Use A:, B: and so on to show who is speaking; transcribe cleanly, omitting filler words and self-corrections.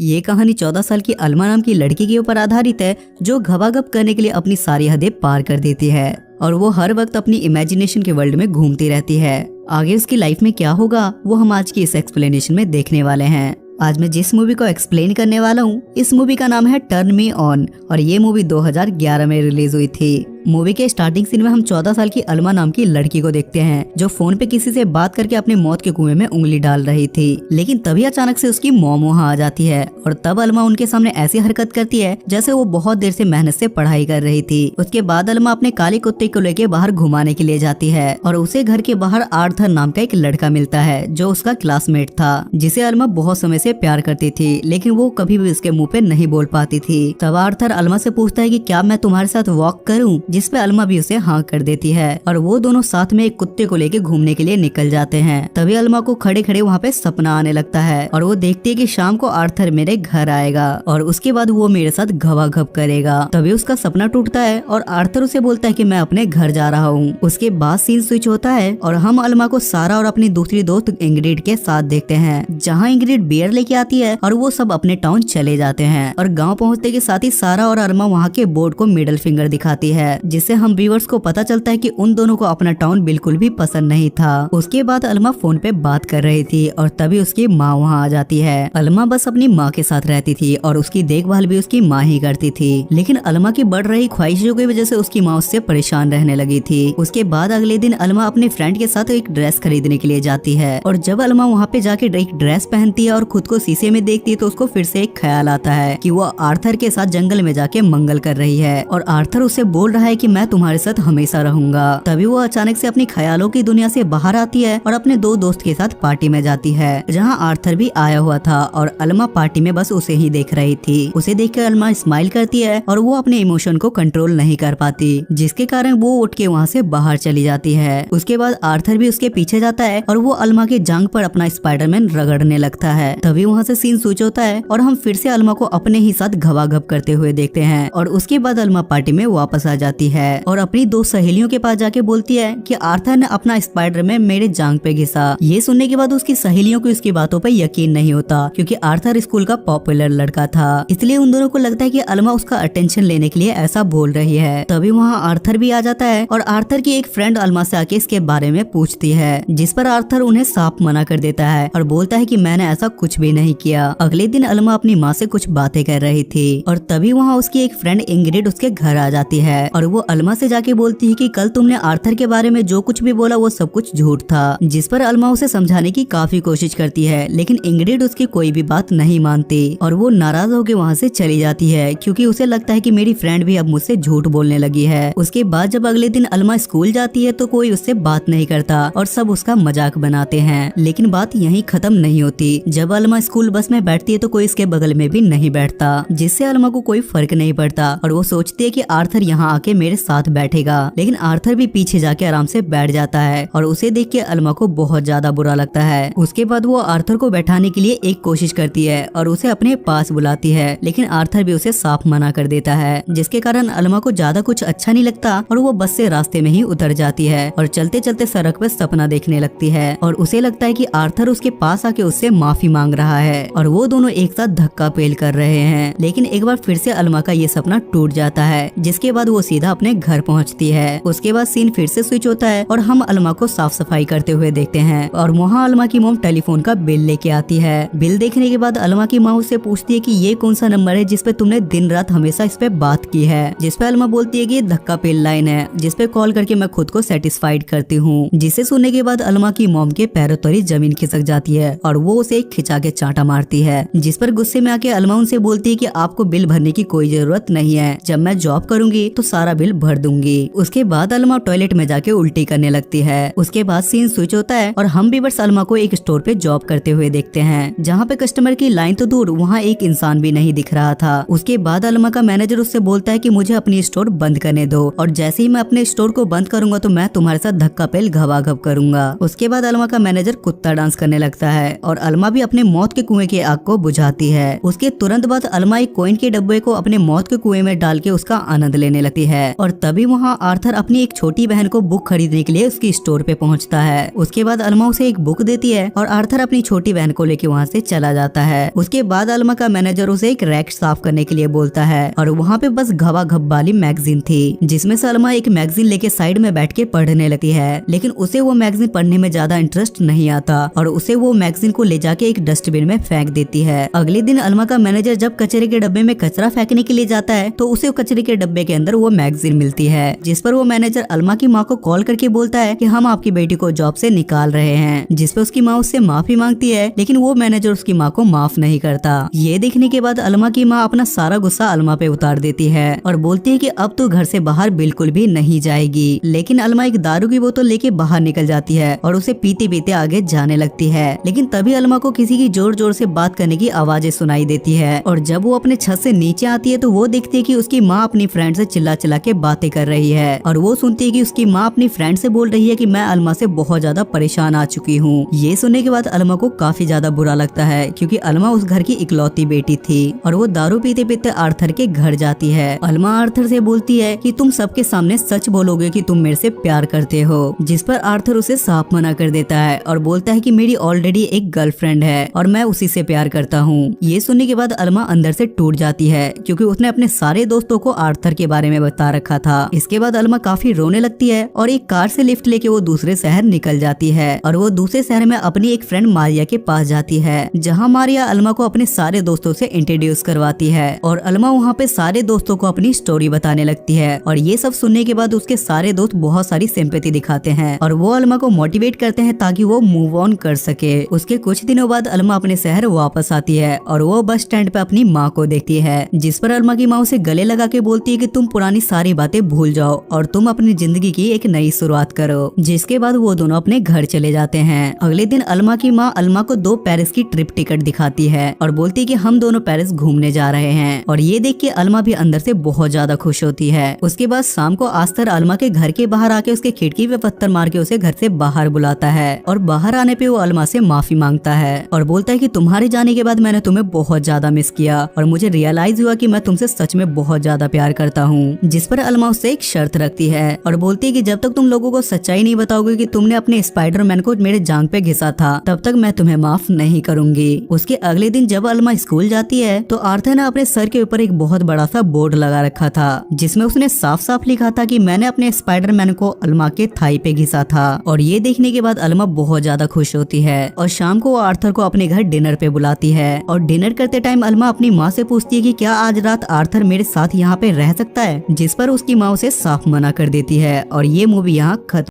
A: ये कहानी 14 साल की अलमा नाम की लड़की के ऊपर आधारित है, जो घबाघब करने के लिए अपनी सारी हदें पार कर देती है और वो हर वक्त अपनी इमेजिनेशन के वर्ल्ड में घूमती रहती है। आगे उसकी लाइफ में क्या होगा वो हम आज की इस एक्सप्लेनेशन में देखने वाले हैं। आज मैं जिस मूवी को एक्सप्लेन करने वाला हूँ, इस मूवी का नाम है टर्न मी ऑन और ये मूवी 2011 में रिलीज हुई थी। मूवी के स्टार्टिंग सीन में हम 14 साल की अलमा नाम की लड़की को देखते हैं, जो फोन पे किसी से बात करके अपनी मौत के कुएं में उंगली डाल रही थी। लेकिन तभी अचानक से उसकी मॉम वहाँ आ जाती है और तब अलमा उनके सामने ऐसी हरकत करती है जैसे वो बहुत देर से मेहनत से पढ़ाई कर रही थी। उसके बाद अलमा अपने काले कुत्ते को लेके बाहर घुमाने के लिए जाती है और उसे घर के बाहर आर्थर नाम का एक लड़का मिलता है, जो उसका क्लासमेट था, जिसे अलमा बहुत समय से प्यार करती थी, लेकिन वो कभी भी उसके मुँह पे नहीं बोल पाती थी। तब आर्थर अलमा से पूछता है कि क्या मैं तुम्हारे साथ वॉक करूँ, जिसपे अलमा भी उसे हाँ कर देती है और वो दोनों साथ में एक कुत्ते को लेके घूमने के लिए निकल जाते हैं। तभी अलमा को खड़े खड़े वहाँ पे सपना आने लगता है और वो देखती है कि शाम को आर्थर मेरे घर आएगा और उसके बाद वो मेरे साथ घबाघब करेगा। तभी उसका सपना टूटता है और आर्थर उसे बोलता है कि मैं अपने घर जा रहा हूँ। उसके बाद सीन स्विच होता है और हम अलमा को सारा और अपनी दूसरी दोस्त इंग्रिड के साथ देखते हैं, जहाँ इंग्रिड बियर लेके आती है और वो सब अपने टाउन चले जाते हैं। और गाँव पहुँचते के साथ ही सारा और अलमा वहाँ के बोर्ड को मिडल फिंगर दिखाती है, जिससे हम व्यूअर्स को पता चलता है कि उन दोनों को अपना टाउन बिल्कुल भी पसंद नहीं था। उसके बाद अलमा फोन पे बात कर रही थी और तभी उसकी माँ वहाँ आ जाती है। अलमा बस अपनी माँ के साथ रहती थी और उसकी देखभाल भी उसकी माँ ही करती थी, लेकिन अलमा की बढ़ रही ख्वाहिशों की वजह से उसकी माँ उससे परेशान रहने लगी थी। उसके बाद अगले दिन अलमा अपने फ्रेंड के साथ एक ड्रेस खरीदने के लिए जाती है और जब अलमा वहाँ पे जाके एक ड्रेस पहनती है और खुद को शीशे में देखती है तो उसको फिर से एक ख्याल आता है कि वो आर्थर के साथ जंगल में जाके मंगल कर रही है और आर्थर उसे बोल रहा है कि मैं तुम्हारे साथ हमेशा रहूंगा। तभी वो अचानक से अपनी ख्यालों की दुनिया से बाहर आती है और अपने दो दोस्त के साथ पार्टी में जाती है, जहां आर्थर भी आया हुआ था और अलमा पार्टी में बस उसे ही देख रही थी। उसे देखकर अलमा स्माइल करती है और वो अपने इमोशन को कंट्रोल नहीं कर पाती, जिसके कारण वो उठ के वहाँ से बाहर चली जाती है। उसके बाद आर्थर भी उसके पीछे जाता है और वो अलमा के जांघ पर अपना स्पाइडरमैन रगड़ने लगता है। तभी वहाँ से सीन स्विच होता है और हम फिर से अलमा को अपने ही साथ घबाघब करते हुए देखते हैं और उसके बाद अलमा पार्टी में वापस आ जाती है और अपनी दो सहेलियों के पास जाके बोलती है कि आर्थर ने अपना स्पाइडरमैन मेरे जांघ पे घिसा। ये सुनने के बाद उसकी सहेलियों को उसकी बातों पे यकीन नहीं होता, क्योंकि आर्थर स्कूल का पॉपुलर लड़का था, इसलिए उन दोनों को लगता है कि अलमा उसका अटेंशन लेने के लिए ऐसा बोल रही है। तभी वहाँ आर्थर भी आ जाता है और आर्थर की एक फ्रेंड अलमा से आके इसके बारे में पूछती है, जिस पर आर्थर उन्हें साफ मना कर देता है और बोलता है कि मैंने ऐसा कुछ भी नहीं किया। अगले दिन अलमा अपनी माँ से कुछ बातें कर रही थी और तभी वहाँ उसकी एक फ्रेंड इंग्रिड उसके घर आ जाती है और वो अलमा से जाके बोलती है कि कल तुमने आर्थर के बारे में जो कुछ भी बोला वो सब कुछ झूठ था, जिस पर अलमा उसे समझाने की काफी कोशिश करती है, लेकिन इंग्रिड उसकी कोई भी बात नहीं मानती और वो नाराज होकर वहाँ से चली जाती है, क्योंकि उसे लगता है कि मेरी फ्रेंड भी अब मुझसे झूठ बोलने लगी है। उसके बाद जब अगले दिन अलमा स्कूल जाती है तो कोई उससे बात नहीं करता और सब उसका मजाक बनाते हैं, लेकिन बात यहीं खत्म नहीं होती। जब अलमा स्कूल बस में बैठती है तो कोई इसके बगल में भी नहीं बैठता, जिससे अलमा को कोई फर्क नहीं पड़ता और वो सोचती है कि आर्थर यहाँ आके मेरे साथ बैठेगा, लेकिन आर्थर भी पीछे जाके आराम से बैठ जाता है और उसे देख के अलमा को बहुत ज्यादा बुरा लगता है। उसके बाद वो आर्थर को बैठाने के लिए एक कोशिश करती है और उसे अपने पास बुलाती है, लेकिन आर्थर भी उसे साफ मना कर देता है, जिसके कारण अलमा को ज्यादा कुछ अच्छा नहीं लगता और वो बस से रास्ते में ही उतर जाती है और चलते चलते सड़क पर सपना देखने लगती है और उसे लगता है कि आर्थर उसके पास आके उससे माफी मांग रहा है और वो दोनों एक साथ धक्का पेल कर रहे हैं। लेकिन एक बार फिर से अलमा का ये सपना टूट जाता है, जिसके बाद वो सीधा अपने घर पहुँचती है। उसके बाद सीन फिर से स्विच होता है और हम अलमा को साफ सफाई करते हुए देखते हैं और वहाँ अलमा की मॉम टेलीफोन का बिल लेके आती है। बिल देखने के बाद अलमा की माँ उससे पूछती है कि ये कौन सा नंबर है जिसपे तुमने दिन रात हमेशा इस पे बात की है, जिसपे अलमा बोलती है कि ये धक्का पेल लाइन है जिसपे कॉल करके मैं खुद को सेटिस्फाइड करती हूँ। जिसे सुनने के बाद अलमा की मॉम के पैरों तले जमीन खिसक जाती है और वो उसे खिंचा के चांटा मारती है, जिस पर गुस्से में आके अलमा उनसे बोलती है कि आपको बिल भरने की कोई जरूरत नहीं है, जब मैं जॉब करूंगी तो सारा बिल भर दूंगी। उसके बाद अलमा टॉयलेट में जाके उल्टी करने लगती है। उसके बाद सीन स्विच होता है और हम भी बस अलमा को एक स्टोर पे जॉब करते हुए देखते हैं, जहाँ पे कस्टमर की लाइन तो दूर वहाँ एक इंसान भी नहीं दिख रहा था। उसके बाद अलमा का मैनेजर उससे बोलता है कि मुझे अपनी स्टोर बंद करने दो और जैसे ही मैं अपने स्टोर को बंद करूंगा तो मैं तुम्हारे साथ धक्का पेल घबाघब करूंगा। उसके बाद अलमा का मैनेजर कुत्ता डांस करने लगता है और अलमा भी अपने मौत के कुएं की आग को बुझाती है। उसके तुरंत बाद अलमा एक कॉइन के डब्बे को अपने मौत के कुएं में डाल के उसका आनंद लेने लगती है है और तभी वहाँ आर्थर अपनी एक छोटी बहन को बुक खरीदने के लिए उसकी स्टोर पे पहुँचता है। उसके बाद अल्मा उसे एक बुक देती है और आर्थर अपनी छोटी बहन को लेके वहाँ से चला जाता है। उसके बाद अल्मा का मैनेजर उसे एक रैक साफ करने के लिए बोलता है और वहाँ पे बस घबा घब वाली मैगजीन थी, जिसमें से अल्मा एक मैगजीन लेके साइड में बैठ के पढ़ने लगती है। लेकिन उसे वो मैगजीन पढ़ने में ज्यादा इंटरेस्ट नहीं आता और उसे वो मैगजीन को ले जाके एक डस्टबिन में फेंक देती है। अगले दिन अल्मा का मैनेजर जब कचरे के डब्बे में कचरा फेंकने के लिए जाता है तो उसे कचरे के डब्बे के अंदर वो मैगजीन मिलती है, जिस पर वो मैनेजर अल्मा की माँ को कॉल करके बोलता है कि हम आपकी बेटी को जॉब से निकाल रहे हैं, जिस पे उसकी माँ उससे माफी मांगती है। लेकिन वो मैनेजर उसकी माँ को माफ नहीं करता। ये देखने के बाद अल्मा की माँ अपना सारा गुस्सा अल्मा पे उतार देती है और बोलती है कि अब तो घर से बाहर बिल्कुल भी नहीं जाएगी। लेकिन अल्मा एक दारू की बोतल लेके बाहर निकल जाती है और उसे पीते पीते आगे जाने लगती है। लेकिन तभी अल्मा को किसी की जोर जोर से बात करने की आवाजें सुनाई देती है और जब वो अपने छत से नीचे आती है तो वो देखती है कि उसकी माँ अपनी फ्रेंड से चिल्ला चिल्ला के बातें कर रही है और वो सुनती है कि उसकी माँ अपनी फ्रेंड से बोल रही है कि मैं अल्मा से बहुत ज्यादा परेशान आ चुकी हूँ। ये सुनने के बाद अल्मा को काफी ज्यादा बुरा लगता है क्योंकि अल्मा उस घर की इकलौती बेटी थी और वो दारू पीते पीते आर्थर के घर जाती है। अल्मा आर्थर से बोलती है कि तुम सबके सामने सच बोलोगे कि तुम मेरे से प्यार करते हो, जिस पर आर्थर उसे साफ मना कर देता है और बोलता है कि मेरी ऑलरेडी एक गर्लफ्रेंड है और मैं उसी से प्यार करता हूँ। ये सुनने के बाद अल्मा अंदर से टूट जाती है क्योंकि उसने अपने सारे दोस्तों को आर्थर के बारे में बता रखा था। इसके बाद अल्मा काफी रोने लगती है और एक कार से लिफ्ट लेके वो दूसरे शहर निकल जाती है और वो दूसरे शहर में अपनी एक फ्रेंड मारिया के पास जाती है, जहाँ मारिया अल्मा को अपने सारे दोस्तों से इंट्रोड्यूस करवाती है और अल्मा वहाँ पे सारे दोस्तों को अपनी स्टोरी बताने लगती है। और ये सब सुनने के बाद उसके सारे दोस्त बहुत सारी सिंपैथी दिखाते हैं और वो अल्मा को मोटिवेट करते हैं ताकि वो मूव ऑन कर सके। उसके कुछ दिनों बाद अल्मा अपने शहर वापस आती है और वो बस स्टैंड पे अपनी माँ को देखती है, जिस पर अल्मा की माँ उसे गले लगा के बोलती है कि तुम पुरानी सारी बातें भूल जाओ और तुम अपनी जिंदगी की एक नई शुरुआत करो। जिसके बाद वो दोनों अपने घर चले जाते हैं। अगले दिन अल्मा की माँ अल्मा को 2 पेरिस की ट्रिप टिकट दिखाती है और बोलती है कि हम दोनों पेरिस घूमने जा रहे हैं और ये देख के अल्मा भी अंदर से बहुत ज्यादा खुश होती है। उसके बाद शाम को आस्तर अल्मा के घर के बाहर आके उसके खिड़की पे पत्थर मार के उसे घर से बाहर बुलाता है और बाहर आने पे वो अल्मा से माफी मांगता है और बोलता है कि तुम्हारे जाने के बाद मैंने तुम्हें बहुत ज्यादा मिस किया और मुझे रियलाइज हुआ कि मैं तुमसे सच में बहुत ज्यादा प्यार करता हूँ। जिस पर अल्मा उससे एक शर्त रखती है और बोलती है कि जब तक तुम लोगों को सच्चाई नहीं बताओगे कि तुमने अपने स्पाइडरमैन को मेरे जांघ पे घिसा था, तब तक मैं तुम्हें माफ नहीं करूंगी। उसके अगले दिन जब अल्मा स्कूल जाती है तो आर्थर ने अपने सर के ऊपर एक बहुत बड़ा सा बोर्ड लगा रखा था, जिसमें उसने साफ साफ लिखा था कि मैंने अपने स्पाइडरमैन को अल्मा के थाई पे घिसा था। और ये देखने के बाद अल्मा बहुत ज्यादा खुश होती है और शाम को वो आर्थर को अपने घर डिनर पे बुलाती है और डिनर करते टाइम अल्मा अपनी माँ से पूछती है कि क्या आज रात आर्थर मेरे साथ यहाँ पे रह सकता है, जिस पर उसकी माँ उसे साफ मना कर देती है और ये मूवी यहाँ खत्म।